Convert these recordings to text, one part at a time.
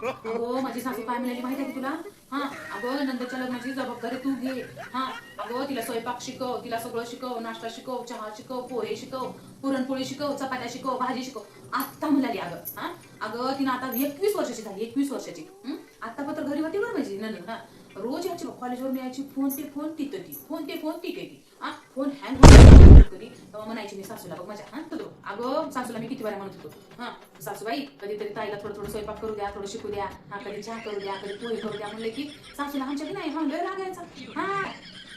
अगं माझी सासू काय म्हणाली माहिती आहे की तुला? हा अगं नंदच्या लग्नाची जबाबदारी तू घे. हा अगं तिला स्वयंपाक शिकव, तिला सगळं शिकव, नाश्ता शिकव, चहा शिकव, पोहे शिकव, पुरणपोळी शिकव, चपात्या शिकव, भाजी शिकव. आता म्हणाली अगं. हा अगं तिनं आता 21 वर्षाची झाली, 21 वर्षाची. आता पत्र घरी होती बरं माझी नंद. हा रोज यायची कॉलेजवर यायची, फोन ते फोन तिथं ती, फोन ते फोन तिथे ती. हा फोन हँग कधी तेव्हा म्हणायची मी सासूला बघ माझ्या. हा तो अगं सासूला मी किती वेळा म्हणत होतो, हा सासूबाई कधीतरी ताईला थोडं थोडं स्वयंपाक करू द्या, थोडं शिकू द्या. हा कधी चहा करू द्या, कधी पोहे करू द्या. म्हणले की सासूला आमच्या की नाही हा लय लागायचा. हा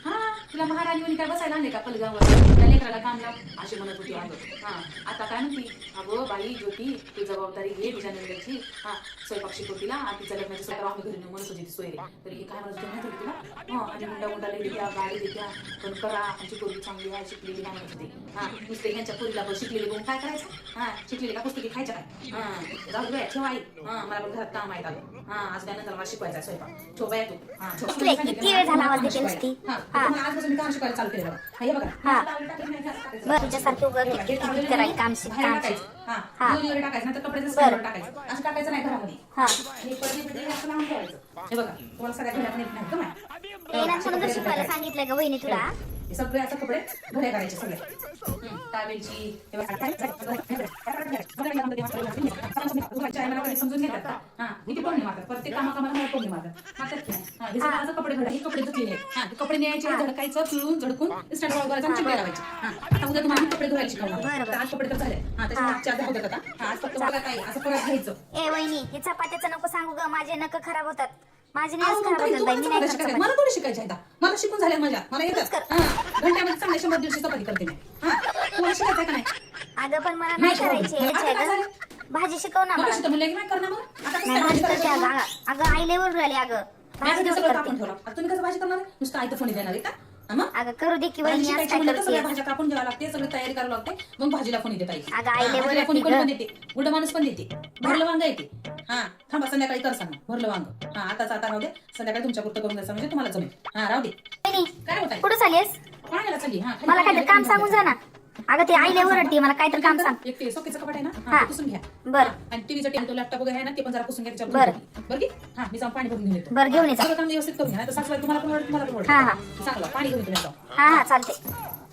हा तुला महाराणी काय बसायला आणले का पलगावर, त्या लेकराला काम लाव अशी म्हणत होती अगं. हा आता काय म्हणती, अगं बाई ज्योती तू जबाबदारी घे तुझ्या नंदरची. हा स्वयंपाक शिकव तिला, तिच्या लग्नाची स्वयंपाक आम्ही घरी नेऊ म्हणत होती सोयरे. तरी काय म्हणत होती माहिती होती तुला? आधी गुंडा गुंडाला देत्या, गाडी देत्या, पण करा आमची पोरगी चांगली आहे, शिकलेली काय म्हणत होती. हा नुसते ह्यांच्या पोरीला पण शिकलेली बघून काय करायचं. हा शिकलेली का पुस्तकी खायच्या काय. हा जाऊ दे ठेव आई. हा मला पण घरात काम आहे अगं. हा आज त्यानंतर मला शिकवायचा स्वयंपाक. ठेव बाया तू. हा किती वेळ झाला आवाज देते नुसती. आजपासून मी काम शिकायला चालू केलं बघा. हे बघा तुझ्यासारखे उगाच करायला काम शिक काम शिक. दोन्ही टाकायचं नाही तर कपड्याचं टाकायचं. असं टाकायचं नाही घरामध्ये. हे पडदे असं लावून ठेवायचं. हे बघा तुम्हाला सगळ्या घरात नीट नाही म्हणून शिकवायला सांगितलंय का वहिनी तुला? हे सगळे असं कपडे घड्या करायचे सगळे. टावेलची समजून घेतात का? हा किती कोणी मारतात प्रत्येक कामाला मला कोणी मारतात हे सगळं असं कपडे घडा. हे कपडे धुतलेले आहेत. हा कपडे न्यायचे, झडकायचं, पिळून झडकून स्टँड वर करायचं, चिकले लावायचे. आता उद्या तुम्हाला कपडे धुवायला शिकवणार. आज कपडे तर झाले. हा त्याच्या मागच्या धाव देतात. हा आज फक्त मला काय असं परत घ्यायचं. ए वहिनी हे चपात्याचं नको सांगू ग, माझे नख खराब होतात. माझे नाही खराब होतात बाई, मी नाही करत. मला थोडी शिकायचं आहे. मला शिकून झाले माझ्या, मला येतात. घंट्यामध्ये चांगले 100 दिवशी चपाती करते मी. हा तुला शिकायचं का नाही? अगं पण मला नाही करायची. भाजी शिकव ना मला. म्हणले की नाही करणार मग आता नाही भाजी करते अगं आई लेवर राहिली. अगं भाजी सगळं कापून ठेवला. तुम्ही कसं भाजी करणार? नुसतं आयतं फोन देणार आहे का? अगं करू दे की वहिनी आज काय सगळ्या करते. भाज्या कापून घ्यावं लागते, सगळं तयारी करावं लागते, मग भाजीला फोन देता येईल. अगं आई लेवर फोन पण देते, उलट माणूस पण देते. भरलं वांग येते. हा थांबा संध्याकाळी कर सांगा भरलं वांग. हा आताच आता राहू दे, संध्याकाळी तुमच्या पुरतं करून द्यायचं म्हणजे तुम्हाला जमेल. हा राहू दे. काय होत आहे? कुठं चालीस? पाण्याला चालली. हा मला काहीतरी काम सांगून जा ना. अगं ते आई लेवर वाटते, मला काहीतरी काम सांग. एक ते सोकेचं कपाट आहे ना, हा पुसून घ्या. बरं आणि टीव्हीचा टेबल लॅपटॉप वगैरे आहे ना, ते पण जरा पुसून घ्या. बरं की हा मी जाऊन पाणी भरून घेऊन येतो. बरं घेऊन ये. सगळं काम व्यवस्थित करून घ्या. नाही तर सासूबाई तुम्हाला पण ओरडते, मला पण ओरडते. हा चांगलं पाणी घेऊन येतो. हा चालते.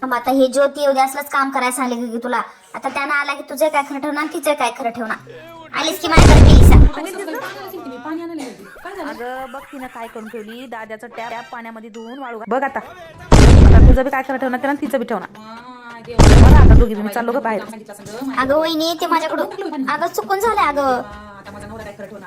मग आता हे ज्योती उद्या असलंच काम करायला सांगले की तुला. आता त्यानं आला की तुझं काय खरं ठेवणार, तिचं काय खरं ठेवणार. आलीस की माझ्याकडे केली सांग. पाणी आणायला गेली. काय झालं? अगं बघ तिनं काय करून ठेवली. दाद्याचं टॅप पाण्यामध्ये धुवून वाळू बघ. आता तुझं बी काय खरं ठेवणार त्याला, तिचं बी ठेवणार. आता दोघी मी चाललो ग बाहेर. अगं वहिनी ते माझ्याकडून अगं चुकून झालंय. अगं आता माझा नवरा काय खरं ठेवणार.